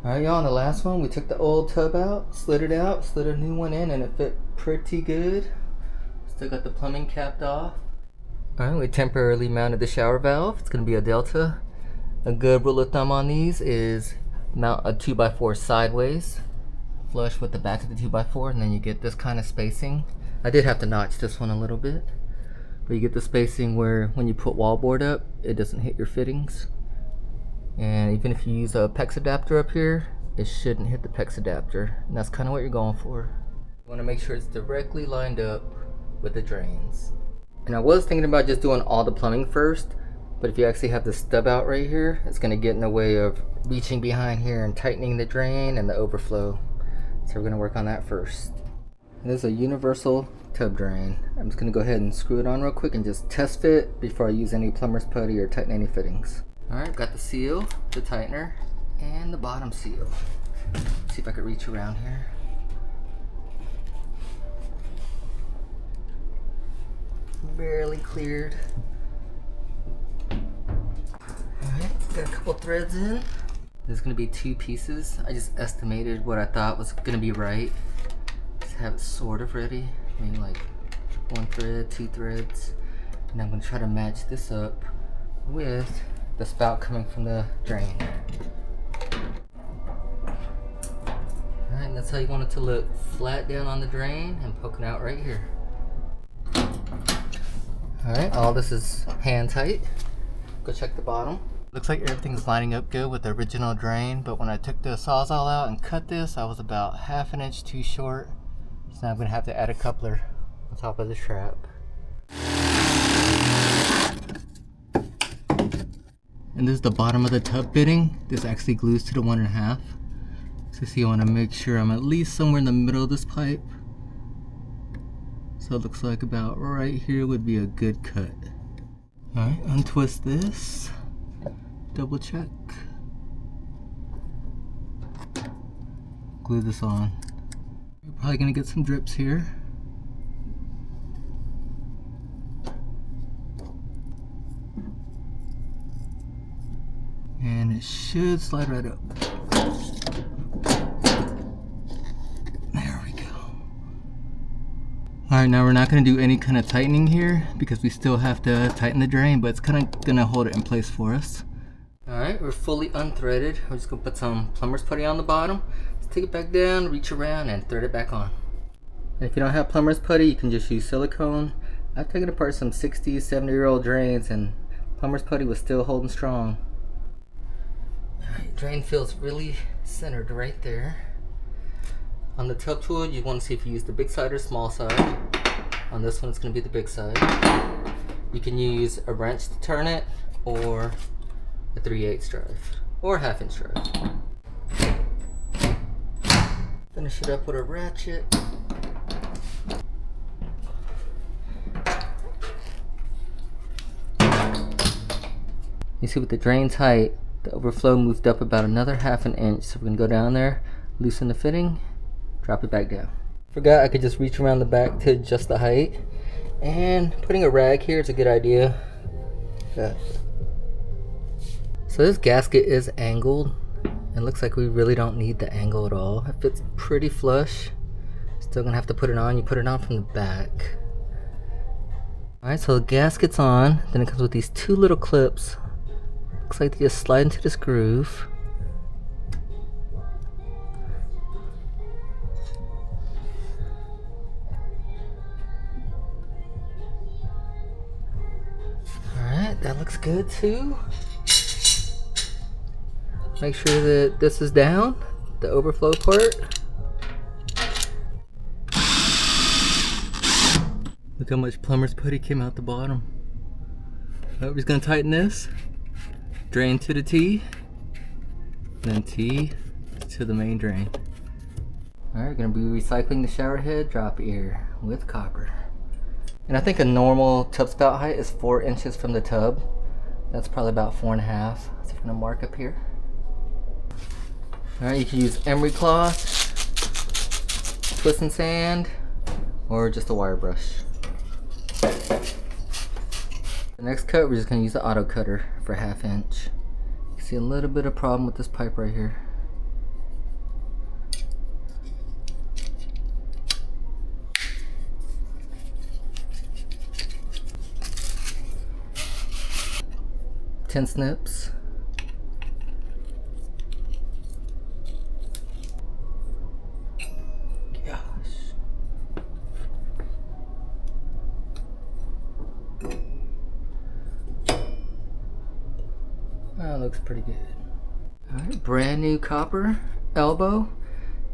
Alright y'all, on the last one we took the old tub out, slid a new one in, and it fit pretty good. Still got the plumbing capped off. Alright, we temporarily mounted the shower valve. It's going to be a Delta. A good rule of thumb on these is mount a 2x4 sideways, flush with the back of the 2x4, and then you get this kind of spacing. I did have to notch this one a little bit, but you get the spacing where when you put wallboard up, it doesn't hit your fittings. And even if you use a PEX adapter up here, it shouldn't hit the PEX adapter. And that's kind of what you're going for. You want to make sure it's directly lined up with the drains. And I was thinking about just doing all the plumbing first, but if you actually have the stub out right here, it's going to get in the way of reaching behind here and tightening the drain and the overflow. So we're going to work on that first. And this is a universal tub drain. I'm just going to go ahead and screw it on real quick and just test fit before I use any plumber's putty or tighten any fittings. Alright, got the seal, the tightener, and the bottom seal. Let's see if I can reach around here. Barely cleared. Alright, got a couple threads in. There's going to be 2 pieces. I just estimated what I thought was going to be right. Just have it sort of ready. Maybe like 1 thread, 2 threads. And I'm going to try to match this up with the spout coming from the drain. Alright, that's how you want it to look. Flat down on the drain and poking out right here. Alright, all this is hand tight. Go check the bottom. Looks like everything's lining up good with the original drain, but when I took the Sawzall out and cut this, I was about 1/2 inch too short. So now I'm going to have to add a coupler on top of the trap. And this is the bottom of the tub fitting. This actually glues to the 1.5. So you want to make sure I'm at least somewhere in the middle of this pipe. So it looks like about right here would be a good cut. Alright, untwist this. Double check. Glue this on. You're probably going to get some drips here. And it should slide right up. There we go. Alright, now we're not going to do any kind of tightening here because we still have to tighten the drain, but it's kind of going to hold it in place for us. Alright, we're fully unthreaded. We're just going to put some plumber's putty on the bottom. Let's take it back down, reach around, and thread it back on. And if you don't have plumber's putty, you can just use silicone. I've taken apart some 60, 70-year-old drains, and plumber's putty was still holding strong. Alright, drain feels really centered right there. On the tub tool, you want to see if you use the big side or small side. On this one, it's going to be the big side. You can use a wrench to turn it, or a 3/8 drive, or 1/2 inch drive. Finish it up with a ratchet. You see with the drain tight, the overflow moved up about another 1/2 inch. So we're going to go down there, loosen the fitting, drop it back down. Forgot I could just reach around the back to adjust the height. And putting a rag here is a good idea. So this gasket is angled. It looks like we really don't need the angle at all. It fits pretty flush. Still going to have to put it on. You put it on from the back. Alright, so the gasket's on. Then it comes with these 2 little clips. Looks like they just slide into this groove. Alright, that looks good too. Make sure that this is down, the overflow part. Look how much plumber's putty came out the bottom. We're just going to tighten this. Drain to the T, then T to the main drain. Alright, we're going to be recycling the shower head drop ear with copper. And I think a normal tub spout height is 4 inches from the tub. That's probably about 4.5. So I'm going to mark up here. Alright, you can use emery cloth, twist and sand, or just a wire brush. The next cut, we're just going to use the auto cutter for 1/2 inch. You can see a little bit of problem with this pipe right here. 10 snips. Gosh. That looks pretty good. Alright, brand new copper elbow.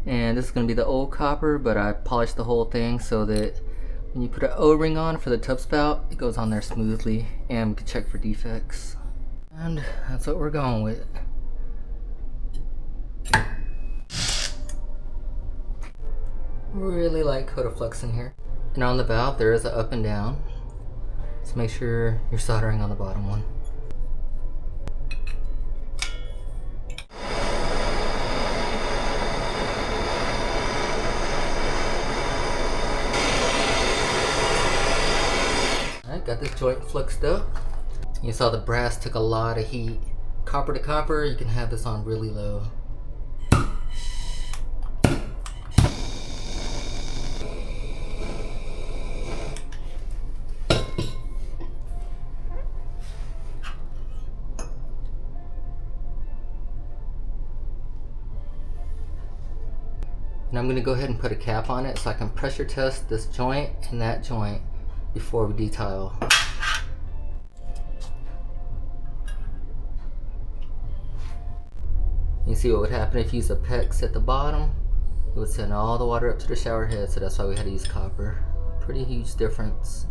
And this is going to be the old copper, but I polished the whole thing so that when you put an O-ring on for the tub spout, it goes on there smoothly, and we can check for defects. And that's what we're going with. Really like Cotaflex in here. And on the valve there is an up and down, so make sure you're soldering on the bottom one. Alright, got this joint flexed up. You saw the brass took a lot of heat. Copper to copper, you can have this on really low. And I'm going to go ahead and put a cap on it so I can pressure test this joint and that joint before we detile. You see what would happen if you use a PEX at the bottom? It would send all the water up to the shower head, so that's why we had to use copper. Pretty huge difference.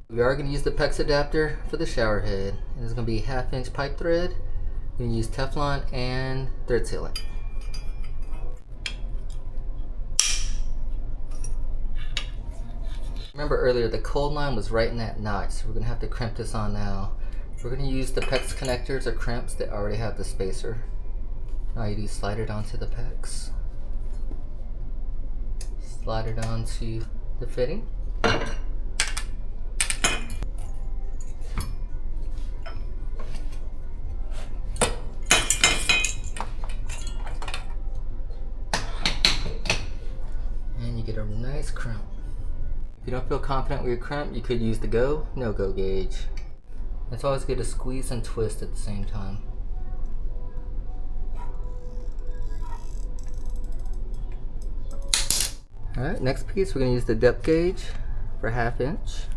We are going to use the PEX adapter for the shower head. And it's going to be 1/2 inch pipe thread. We're going to use Teflon and thread sealant. Remember earlier, the cold line was right in that notch, so we're going to have to crimp this on now. We're going to use the PEX connectors or crimps that already have the spacer. All you do is slide it onto the PEX. Slide it onto the fitting. And you get a nice crimp. If you don't feel confident with your crimp, you could use the go, no-go gauge. It's always good to squeeze and twist at the same time. Alright, next piece we're going to use the depth gauge for 1/2 inch.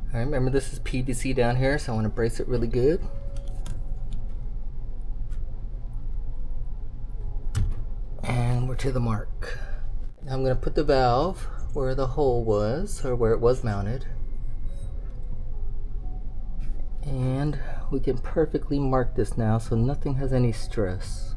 Alright, remember this is PVC down here, so I want to brace it really good. And we're to the mark. Now I'm going to put the valve where the hole was, or where it was mounted. And we can perfectly mark this now so nothing has any stress.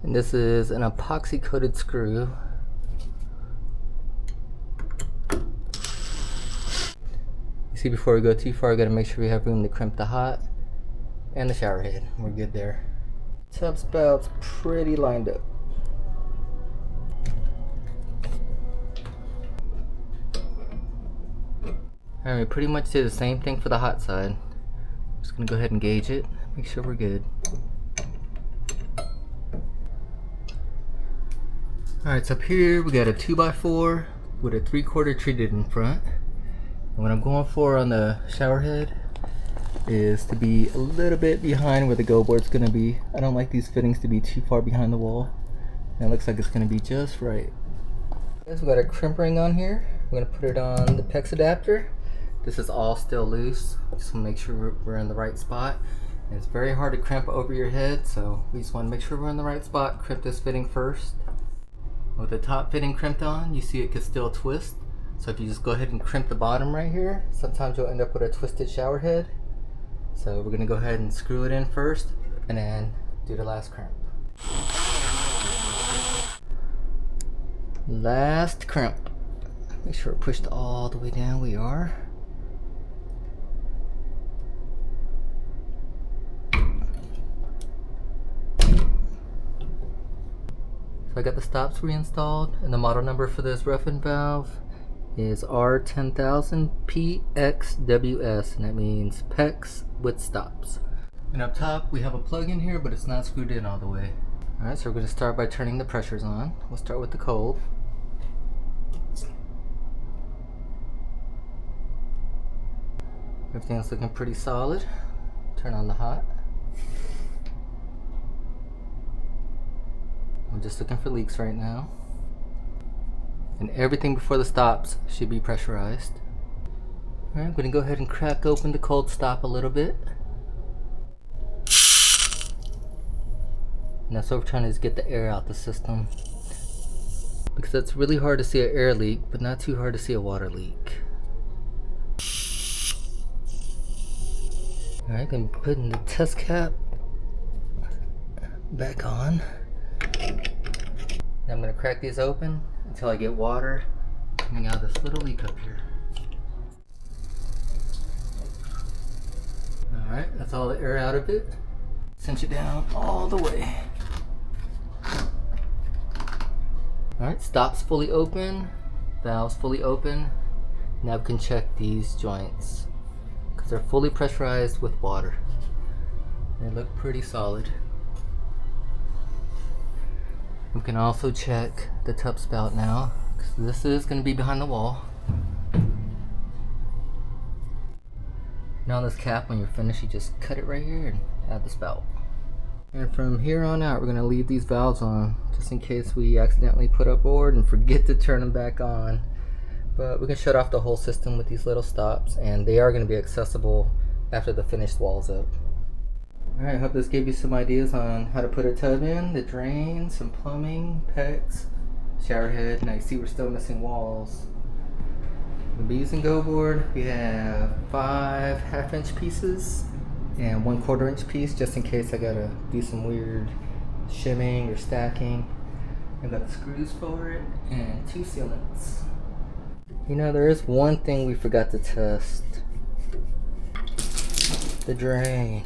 And this is an epoxy coated screw. You see, before we go too far, we gotta make sure we have room to crimp the hot and the shower head. We're good there. Tub spout's pretty lined up. Alright, we pretty much did the same thing for the hot side. I'm just gonna go ahead and gauge it, make sure we're good. Alright, so up here we got a 2x4 with a 3/4 treated in front. And what I'm going for on the shower head is to be a little bit behind where the go board's gonna be. I don't like these fittings to be too far behind the wall. And it looks like it's gonna be just right. Next, we got a crimp ring on here. We're gonna put it on the PEX adapter. This is all still loose. Just wanna make sure we're in the right spot. And it's very hard to crimp over your head, so we just wanna make sure we're in the right spot. Crimp this fitting first. With the top fitting crimped on, you see it could still twist. So if you just go ahead and crimp the bottom right here, sometimes you'll end up with a twisted shower head. So we're gonna go ahead and screw it in first and then do the last crimp. Last crimp. Make sure we're pushed all the way down. We are. So I got the stops reinstalled, and the model number for this rough-in valve is R10000 PXWS, and that means PEX with stops. And up top we have a plug in here, but it's not screwed in all the way. Alright, so we're going to start by turning the pressures on. We'll start with the cold. Everything's looking pretty solid. Turn on the hot. I'm just looking for leaks right now. And everything before the stops should be pressurized. Alright, I'm going to go ahead and crack open the cold stop a little bit. And that's what we're trying to do, is get the air out the system. Because it's really hard to see an air leak, but not too hard to see a water leak. Alright, I'm putting the test cap back on. Now I'm going to crack these open until I get water coming out of this little leak up here. Alright, that's all the air out of it. Cinch it down all the way. Alright, stop's fully open, valve's fully open. Now we can check these joints because they're fully pressurized with water. They look pretty solid. We can also check the tub spout now, because this is going to be behind the wall. Now on this cap, when you're finished, you just cut it right here and add the spout. And from here on out, we're going to leave these valves on, just in case we accidentally put up board and forget to turn them back on. But we can shut off the whole system with these little stops, and they are going to be accessible after the finished wall's up. Alright, I hope this gave you some ideas on how to put a tub in, the drain, some plumbing, PEX, shower head. Now you see we're still missing walls. We'll be using go board. We have 5 half-inch pieces and 1/4 inch piece, just in case I gotta do some weird shimming or stacking. I've got the screws for it and 2 sealants. You know, there is one thing we forgot to test. The drain.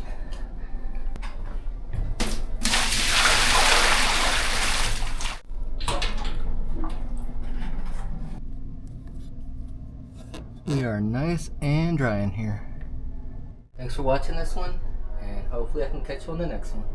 We are nice and dry in here. Thanks for watching this one, and hopefully I can catch you on the next one.